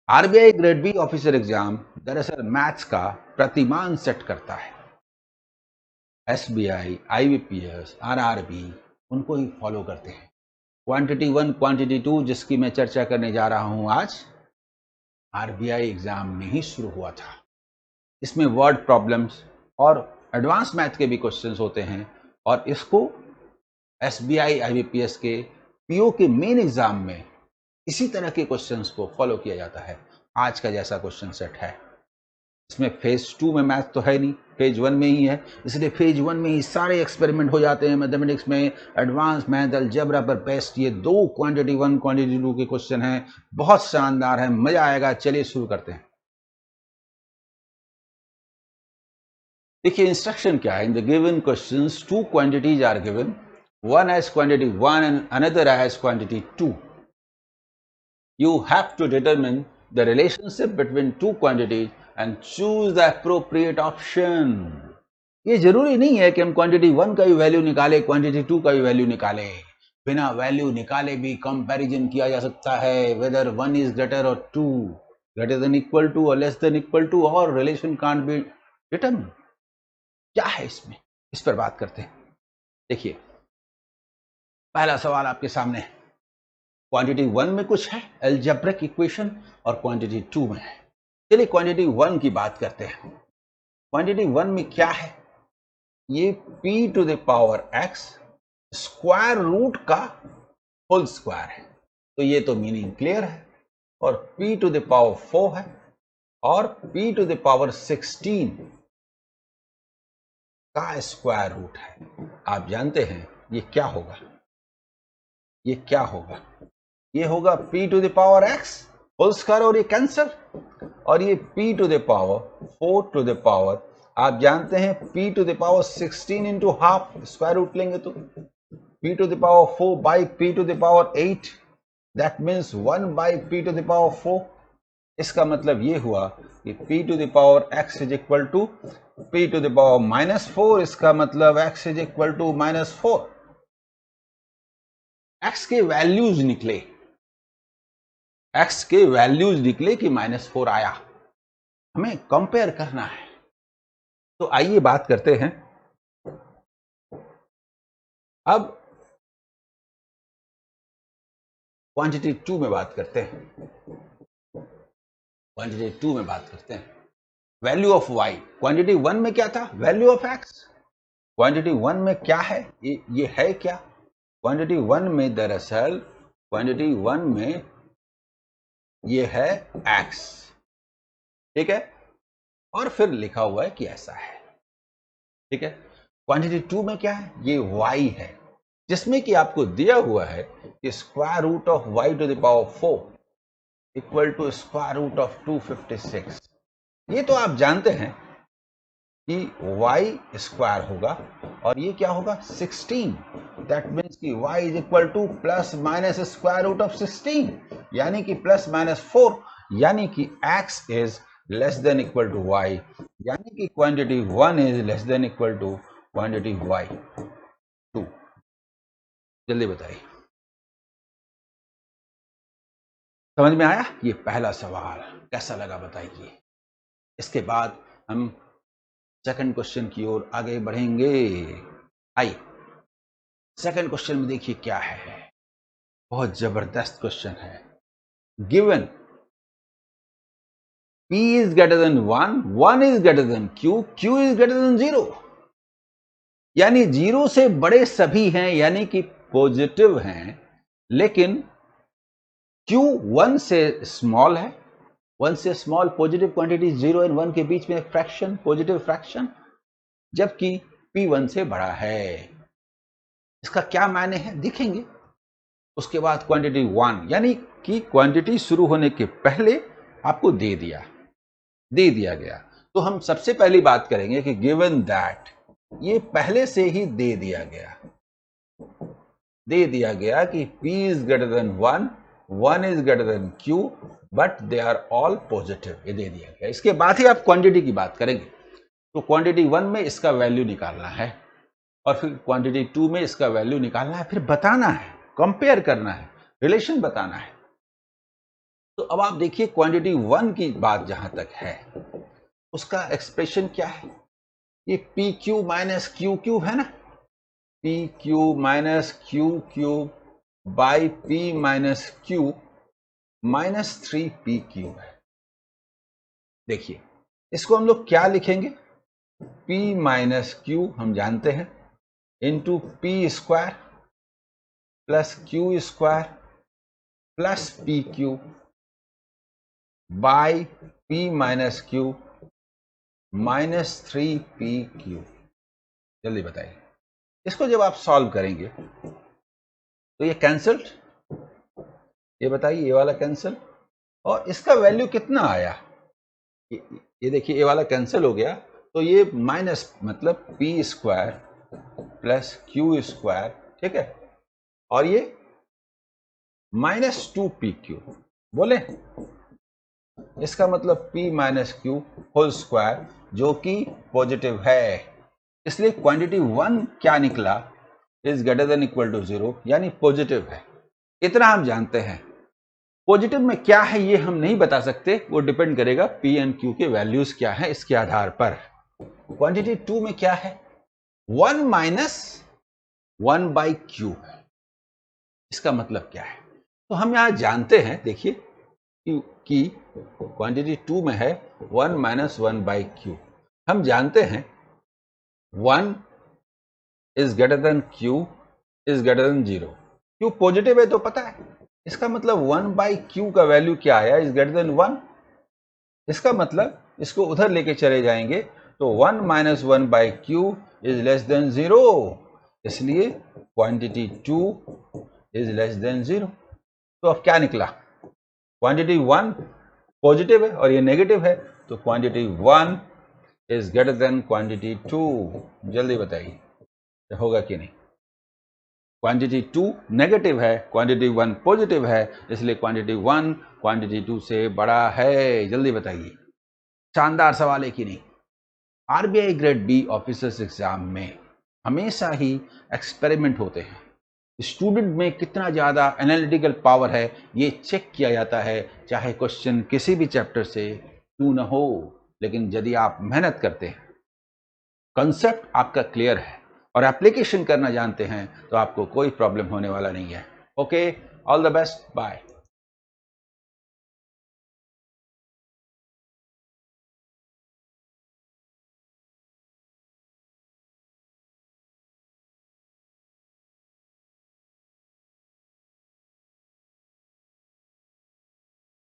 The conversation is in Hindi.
RBI grade B officer exam दरअसल मैथ्स का प्रतिमान सेट करता है। एसबीआई, आईबीपीएस, आरआरबी उनको ही फॉलो करते हैं। क्वांटिटी 1, क्वांटिटी 2 जिसकी मैं चर्चा करने जा रहा हूं आज, आरबीआई एग्जाम में ही शुरू हुआ था। इसमें वर्ड प्रॉब्लम्स और एडवांस मैथ के भी क्वेश्चंस होते हैं और इसको एसबीआई, आईबीपीएस के पीओ के मेन एग्जाम में इसी तरह के क्वेश्चंस को फॉलो किया जाता है। आज का जैसा क्वेश्चन सेट है, इसमें फेज 2 में मैथ तो है नहीं, फेज 1 में ही है, इसलिए फेज 1 में ही सारे एक्सपेरिमेंट हो जाते हैं। मैथमेटिक्स में एडवांस मैथ, अलजेब्रा पर बेस्ड ये दो क्वांटिटी 1, क्वांटिटी 2 के क्वेश्चन हैं, बहुत शानदार है, मजा आएगा। चलिए शुरू करते हैं। देखिए इंस्ट्रक्शन क्या है। In the given questions two quantities are given, one as quantity 1 and another as quantity 2. You have to determine the relationship between two quantities and choose the appropriate option. ये जरूरी नहीं है कि हम क्वांटिटी 1 का भी वैल्यू निकाले, क्वांटिटी 2 का भी वैल्यू निकाले। बिना वैल्यू निकाले भी कंपैरिजन किया जा सकता है, whether 1 is greater or 2 greater than equal to or less than equal to, और relation can't be determined. क्या है इसमें, इस पर बात करते हैं। देखिए पहला सवाल आपके सामने है। क्वांटिटी 1 में कुछ है अलजेब्रिक इक्वेशन और क्वांटिटी 2 में है। चलिए क्वांटिटी 1 की बात करते हैं। क्वांटिटी 1 में क्या है, ये p to the power x square root का होल स्क्वायर है, तो ये तो मीनिंग क्लियर है। और p टू द पावर 4 है और p टू द पावर 16 का स्क्वायर रूट है। आप जानते हैं ये क्या होगा, ये क्या होगा, ये होगा p to the power x whole square और ये कैंसिल, और ये p to the power 4 to the power, आप जानते हैं p to the power 16 into half, square root लेंगे तो p to the power 4 by p to the power 8, that means 1 by p to the power 4। इसका मतलब ये हुआ कि p to the power x is equal to p to the power -4, इसका मतलब x is equal to -4। x के वैल्यूज निकले, x के वैल्यूज निकले कि -4 आया, हमें कंपेयर करना है। तो आइए बात करते हैं अब क्वांटिटी 2 में बात करते हैं। क्वांटिटी 2 में बात करते हैं वैल्यू ऑफ y। क्वांटिटी 1 में क्या था, वैल्यू ऑफ x। क्वांटिटी 1 में क्या है, ये है क्या, क्वांटिटी 1 में दरअसल क्वांटिटी 1 में ये है x, ठीक है, और फिर लिखा हुआ है कि ऐसा है, ठीक है। क्वांटिटी 2 में क्या है, ये y है, जिसमें कि आपको दिया हुआ है कि square root of y to the power 4 equal to square root of 256। ये तो आप जानते हैं कि y स्क्वायर होगा और ये क्या होगा 16, दैट मीन्स कि y is equal to plus minus square root of 16, यानी कि प्लस माइनस 4, यानी कि x is less than equal to y, यानी कि quantity 1 is less than equal to quantity y2। जल्दी बताइए, समझ में आया? ये पहला सवाल कैसा लगा बताइए। इसके बाद हम सेकंड क्वेश्चन की ओर आगे बढ़ेंगे। आइए सेकंड क्वेश्चन में देखिए क्या है, बहुत जबरदस्त क्वेश्चन है। Given p is greater than 1, 1 is greater than q, q is greater than 0, यानी 0 से बड़े सभी हैं, यानी कि पॉजिटिव हैं, लेकिन q 1 से स्मॉल है। 1 से स्मॉल पॉजिटिव क्वांटिटी 0 एंड 1 के बीच में फ्रैक्शन, पॉजिटिव फ्रैक्शन, जबकि p 1 से बड़ा है। इसका क्या मायने है दिखेंगे। उसके बाद क्वांटिटी 1, यानी कि क्वांटिटी शुरू होने के पहले आपको दे दिया गया। तो हम सबसे पहली बात करेंगे कि गिवन दैट, ये पहले से ही दे दिया गया कि p is greater than 1, 1 is greater than q, but they are all positive, ये दे दिया गया। इसके बाद ही आप क्वांटिटी की बात करेंगे। तो क्वांटिटी 1 में इसका वैल्यू निकालना है और फिर क्वांटिटी 2 में इसका वैल्यू निकालना है, फिर बताना है, कंपेयर करना है, रिलेशन बताना है। तो अब आप देखिए क्वांटिटी 1 की बात जहां तक है, उसका एक्सप्रेशन क्या है? ये P Q minus Q cube है ना, P cube minus Q cube by P minus Q minus 3p cube है। देखिए इसको हम लोग क्या लिखेंगे? p माइनस क्यू हम जानते हैं into P square plus Q square plus P Q by P minus Q minus 3p Q. जल्दी बताइए, इसको जब आप सॉल्व करेंगे तो ये कैंसल्ड, ये बताइए ये वाला कैंसिल, और इसका वैल्यू कितना आया? ये देखिए ये वाला कैंसिल हो गया, तो ये माइनस मतलब P square plus Q square, ठीक है, और ये माइनस 2p क्यू बोले, इसका मतलब p minus q whole square जो कि पॉजिटिव है। इसलिए क्वांटिटी 1 क्या निकला? Is greater than equal to 0, यानी पॉजिटिव है। इतना हम जानते हैं। पॉजिटिव में क्या है ये हम नहीं बता सकते, वो डिपेंड करेगा पी एंड क्यू के वैल्यूज क्या है इसके आधार पर। क्वांटिटी 2 में क्या है? 1 माइनस 1 बाई क्यू है। इसका मतलब क्या है? तो हम यहां जानते हैं, देखिए कि क्वांटिटी 2 में है 1 माइनस 1 बाई क्यू। हम जानते हैं 1 is greater then Q is greater then 0। Q positive है तो पता है, इसका मतलब 1 बाई क्यू का वैल्यू क्या आया? Is greater than 1। इसका मतलब इसको उधर लेके चले जाएंगे तो 1 minus 1 by Q is less then 0, इसलिए क्वांटिटी 2 इज लेस देन 0। तो अब क्या निकला? क्वांटिटी 1 पॉजिटिव है और ये नेगेटिव है, तो quantity 1 is greater then quantity 2। जल्दी बताइए होगा कि नहीं? क्वांटिटी 2 नेगेटिव है, क्वांटिटी 1 पॉजिटिव है, इसलिए क्वांटिटी 1 क्वांटिटी 2 से बड़ा है। जल्दी बताइए। शानदार सवाल है कि नहीं? RBI grade B officers exam में हमेशा ही एक्सपेरिमेंट होते हैं। स्टूडेंट में कितना ज़्यादा एनालिटिकल पावर है ये चेक किया जाता है, चाहे क्वेश्चन किसी भी चैप्टर से क्यों न हो। लेकिन यदि आप मेहनत करते हैं, कंसेप्ट आपका क्लियर है और एप्लीकेशन करना जानते हैं, तो आपको कोई प्रॉब्लम होने वाला नहीं है। Okay, all the best, bye.